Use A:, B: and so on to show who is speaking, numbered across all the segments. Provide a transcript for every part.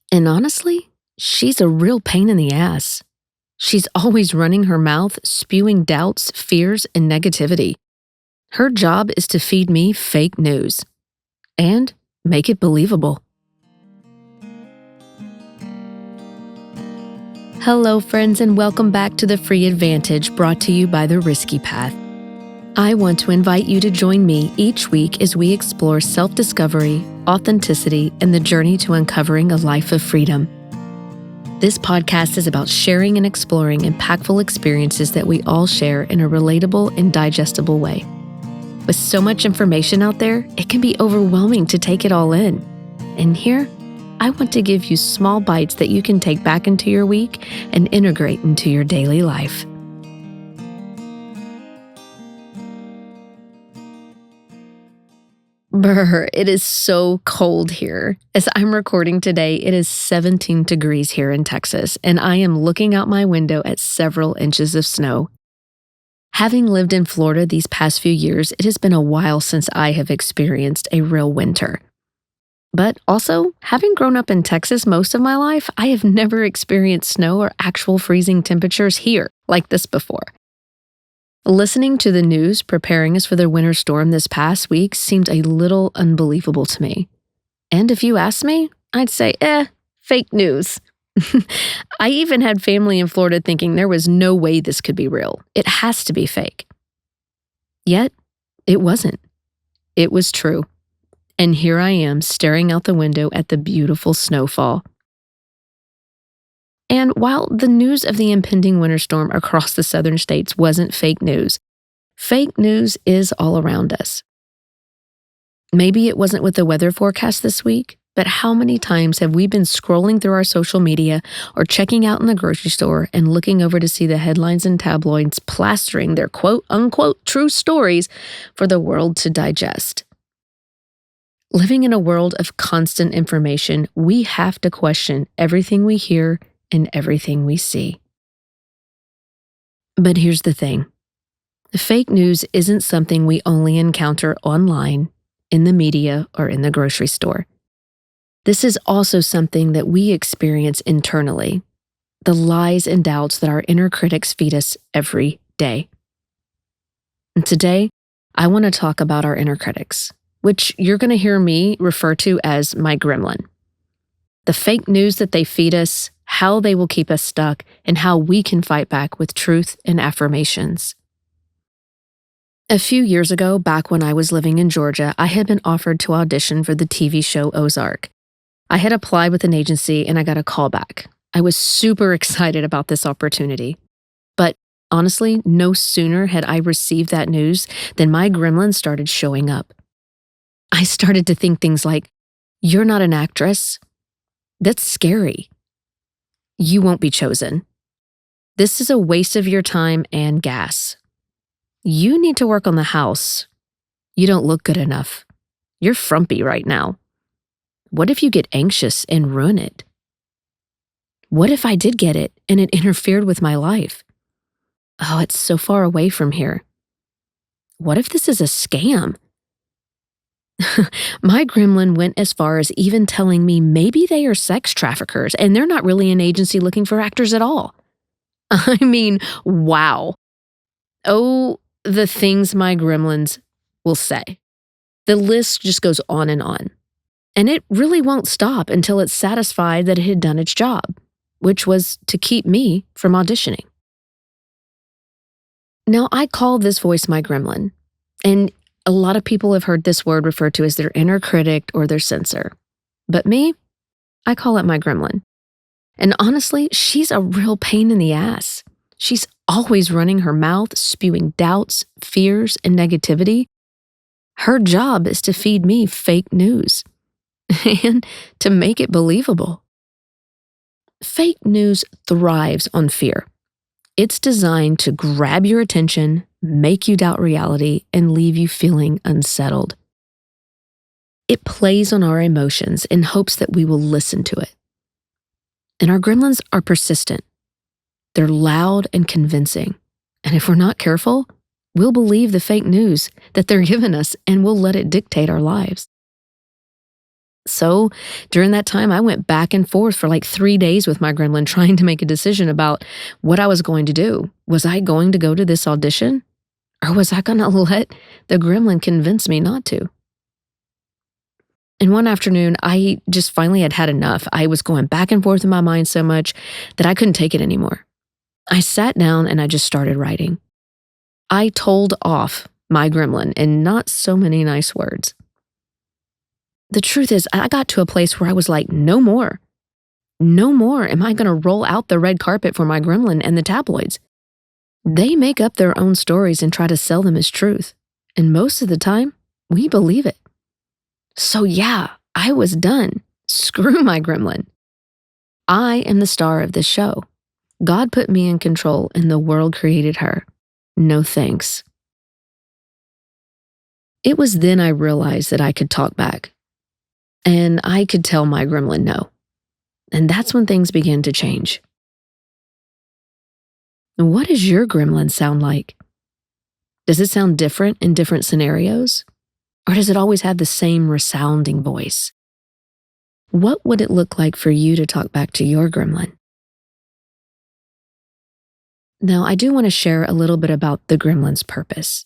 A: And honestly, she's a real pain in the ass. She's always running her mouth, spewing doubts, fears, and negativity. Her job is to feed me fake news and make it believable. Hello, friends, and welcome back to The Free Advantage, brought to you by The Risky Path. I want to invite you to join me each week as we explore self-discovery, authenticity, and the journey to uncovering a life of freedom. This podcast is about sharing and exploring impactful experiences that we all share in a relatable and digestible way. With so much information out there, it can be overwhelming to take it all in. And here, I want to give you small bites that you can take back into your week and integrate into your daily life. Brr, it is so cold here. As I'm recording today, it is 17 degrees here in Texas, and I am looking out my window at several inches of snow. Having lived in Florida these past few years, it has been a while since I have experienced a real winter. But also, having grown up in Texas most of my life, I have never experienced snow or actual freezing temperatures here like this before. Listening to the news preparing us for the winter storm this past week seemed a little unbelievable to me. And if you ask me, I'd say, fake news. I even had family in Florida thinking there was no way this could be real. It has to be fake. Yet, it wasn't. It was true. And here I am staring out the window at the beautiful snowfall. And while the news of the impending winter storm across the southern states wasn't fake news is all around us. Maybe it wasn't with the weather forecast this week, but how many times have we been scrolling through our social media or checking out in the grocery store and looking over to see the headlines and tabloids plastering their quote-unquote true stories for the world to digest? Living in a world of constant information, we have to question everything we hear and everything we see. But here's the thing. Fake news isn't something we only encounter online, in the media, or in the grocery store. This is also something that we experience internally, the lies and doubts that our inner critics feed us every day. And today, I want to talk about our inner critics, which you're going to hear me refer to as my gremlin. The fake news that they feed us, how they will keep us stuck, and how we can fight back with truth and affirmations. A few years ago, back when I was living in Georgia, I had been offered to audition for the TV show Ozark. I had applied with an agency and I got a call back. I was super excited about this opportunity. But honestly, no sooner had I received that news than my gremlin started showing up. I started to think things like, "You're not an actress. That's scary. You won't be chosen. This is a waste of your time and gas. You need to work on the house. You don't look good enough. You're frumpy right now. What if you get anxious and ruin it? What if I did get it and it interfered with my life? Oh, it's so far away from here. What if this is a scam?" My gremlin went as far as even telling me maybe they are sex traffickers and they're not really an agency looking for actors at all. I mean, wow. Oh, the things my gremlins will say. The list just goes on. And it really won't stop until it's satisfied that it had done its job, which was to keep me from auditioning. Now, I call this voice my gremlin, and a lot of people have heard this word referred to as their inner critic or their censor. But me, I call it my gremlin. And honestly, she's a real pain in the ass. She's always running her mouth, spewing doubts, fears, and negativity. Her job is to feed me fake news and to make it believable. Fake news thrives on fear. It's designed to grab your attention, make you doubt reality, and leave you feeling unsettled. It plays on our emotions in hopes that we will listen to it. And our gremlins are persistent. They're loud and convincing. And if we're not careful, we'll believe the fake news that they're giving us and we'll let it dictate our lives. So during that time, I went back and forth for like 3 days with my gremlin trying to make a decision about what I was going to do. Was I going to go to this audition? Or was I going to let the gremlin convince me not to? And one afternoon, I just finally had had enough. I was going back and forth in my mind so much that I couldn't take it anymore. I sat down and I just started writing. I told off my gremlin in not so many nice words. The truth is, I got to a place where I was like, no more. No more am I going to roll out the red carpet for my gremlin and the tabloids. They make up their own stories and try to sell them as truth. And most of the time, we believe it. So yeah, I was done. Screw my gremlin. I am the star of this show. God put me in control and the world created her. No thanks. It was then I realized that I could talk back. And I could tell my gremlin no. And that's when things began to change. What does your gremlin sound like? Does it sound different in different scenarios? Or does it always have the same resounding voice? What would it look like for you to talk back to your gremlin? Now, I do want to share a little bit about the gremlin's purpose.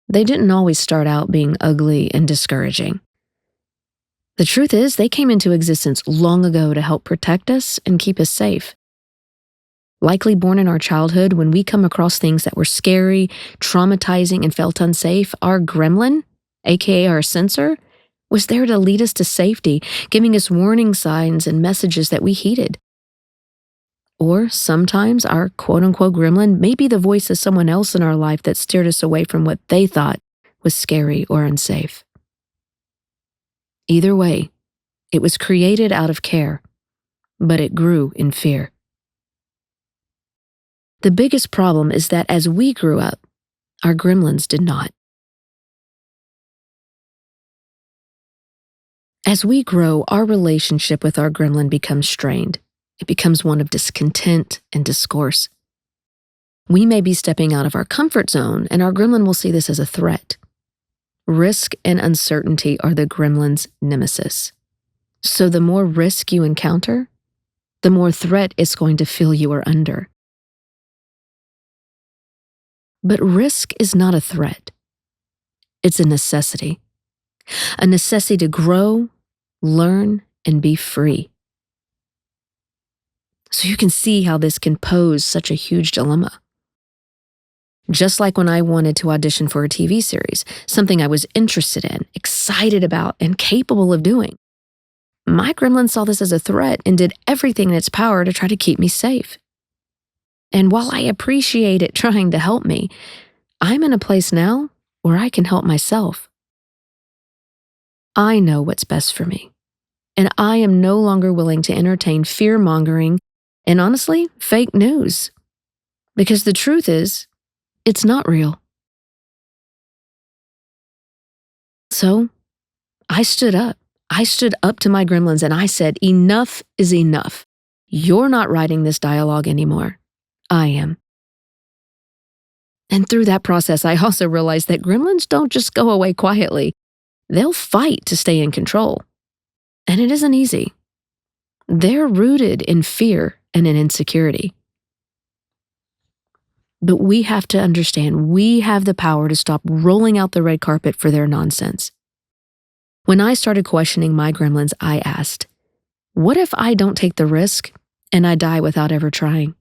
A: They didn't always start out being ugly and discouraging. The truth is, they came into existence long ago to help protect us and keep us safe. Likely born in our childhood, when we come across things that were scary, traumatizing, and felt unsafe, our gremlin, aka our sensor, was there to lead us to safety, giving us warning signs and messages that we heeded. Or sometimes our quote-unquote gremlin may be the voice of someone else in our life that steered us away from what they thought was scary or unsafe. Either way, it was created out of care, but it grew in fear. The biggest problem is that as we grew up, our gremlins did not. As we grow, our relationship with our gremlin becomes strained. It becomes one of discontent and discourse. We may be stepping out of our comfort zone, and our gremlin will see this as a threat. Risk and uncertainty are the gremlin's nemesis. So the more risk you encounter, the more threat it's going to feel you are under. But risk is not a threat. It's a necessity to grow, learn, and be free. So you can see how this can pose such a huge dilemma. Just like when I wanted to audition for a TV series, something I was interested in, excited about, and capable of doing. My gremlin saw this as a threat and did everything in its power to try to keep me safe. And while I appreciate it trying to help me, I'm in a place now where I can help myself. I know what's best for me, and I am no longer willing to entertain fear-mongering and honestly, fake news. Because the truth is, it's not real. So, I stood up. I stood up to my gremlins and I said, enough is enough. You're not writing this dialogue anymore. I am. And through that process, I also realized that gremlins don't just go away quietly. They'll fight to stay in control. And it isn't easy. They're rooted in fear and in insecurity. But we have to understand we have the power to stop rolling out the red carpet for their nonsense. When I started questioning my gremlins, I asked, what if I don't take the risk and I die without ever trying?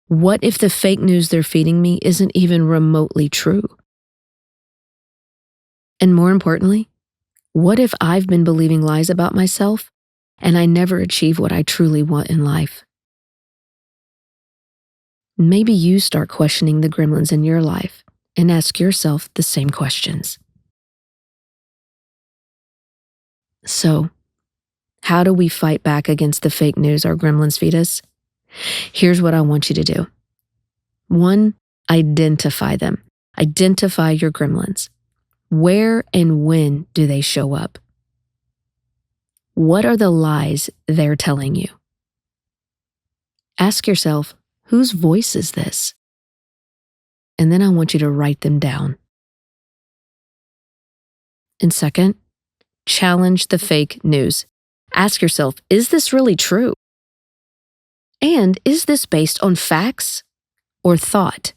A: What if the fake news they're feeding me isn't even remotely true? And more importantly, what if I've been believing lies about myself and I never achieve what I truly want in life? Maybe you start questioning the gremlins in your life and ask yourself the same questions. So, how do we fight back against the fake news our gremlins feed us? Here's what I want you to do. 1, identify them. Identify your gremlins. Where and when do they show up? What are the lies they're telling you? Ask yourself, whose voice is this? And then I want you to write them down. And second, challenge the fake news. Ask yourself, is this really true? And is this based on facts or thought?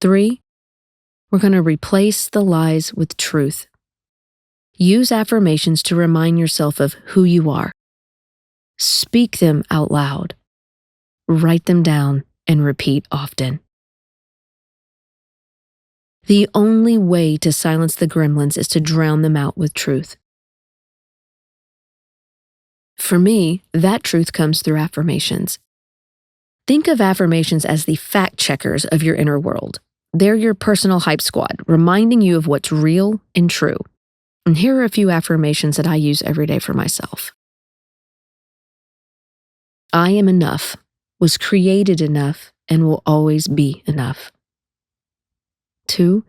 A: 3, we're going to replace the lies with truth. Use affirmations to remind yourself of who you are. Speak them out loud. Write them down and repeat often. The only way to silence the gremlins is to drown them out with truth. For me, that truth comes through affirmations. Think of affirmations as the fact checkers of your inner world. They're your personal hype squad, reminding you of what's real and true. And here are a few affirmations that I use every day for myself. I am enough, was created enough, and will always be enough. 2,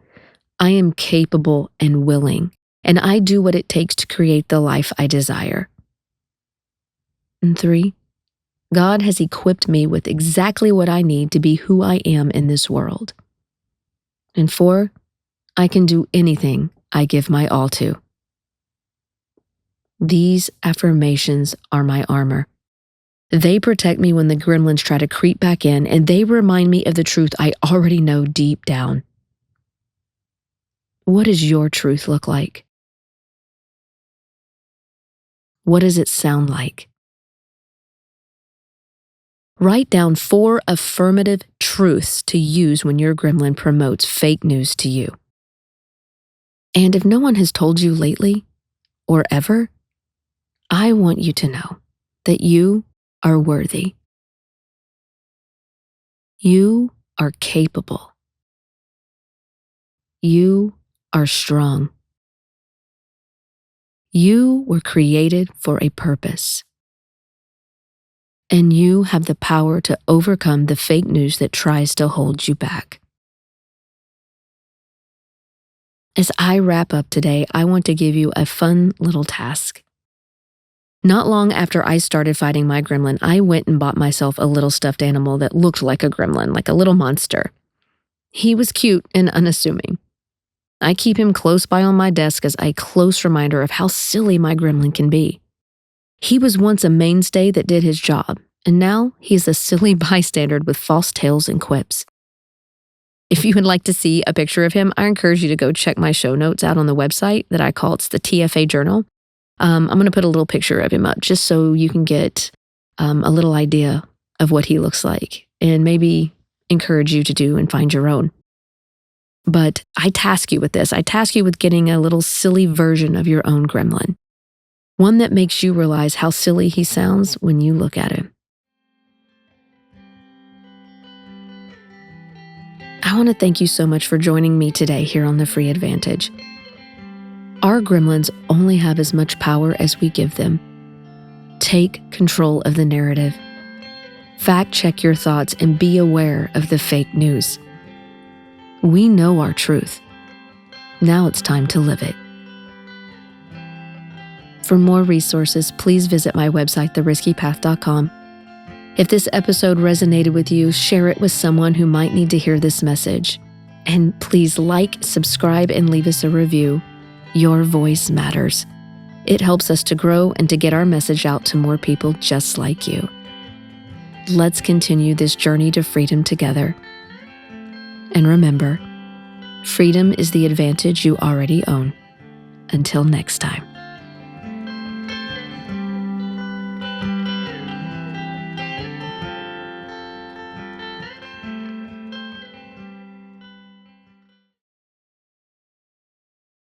A: I am capable and willing, and I do what it takes to create the life I desire. And 3, God has equipped me with exactly what I need to be who I am in this world. And 4, I can do anything I give my all to. These affirmations are my armor. They protect me when the gremlins try to creep back in, and they remind me of the truth I already know deep down. What does your truth look like? What does it sound like? Write down 4 affirmative truths to use when your gremlin promotes fake news to you. And if no one has told you lately, or ever, I want you to know that you are worthy. You are capable. You are strong. You were created for a purpose. And you have the power to overcome the fake news that tries to hold you back. As I wrap up today, I want to give you a fun little task. Not long after I started fighting my gremlin, I went and bought myself a little stuffed animal that looked like a gremlin, like a little monster. He was cute and unassuming. I keep him close by on my desk as a close reminder of how silly my gremlin can be. He was once a mainstay that did his job, and now he's a silly bystander with false tales and quips. If you would like to see a picture of him, I encourage you to go check my show notes out on the website that I call it's the TFA Journal. I'm going to put a little picture of him up just so you can get a little idea of what he looks like and maybe encourage you to do and find your own. But I task you with this. I task you with getting a little silly version of your own gremlin. One that makes you realize how silly he sounds when you look at him. I want to thank you so much for joining me today here on The Free Advantage. Our gremlins only have as much power as we give them. Take control of the narrative. Fact check your thoughts and be aware of the fake news. We know our truth. Now it's time to live it. For more resources, please visit my website, theriskypath.com. If this episode resonated with you, share it with someone who might need to hear this message. And please like, subscribe, and leave us a review. Your voice matters. It helps us to grow and to get our message out to more people just like you. Let's continue this journey to freedom together. And remember, freedom is the advantage you already own. Until next time.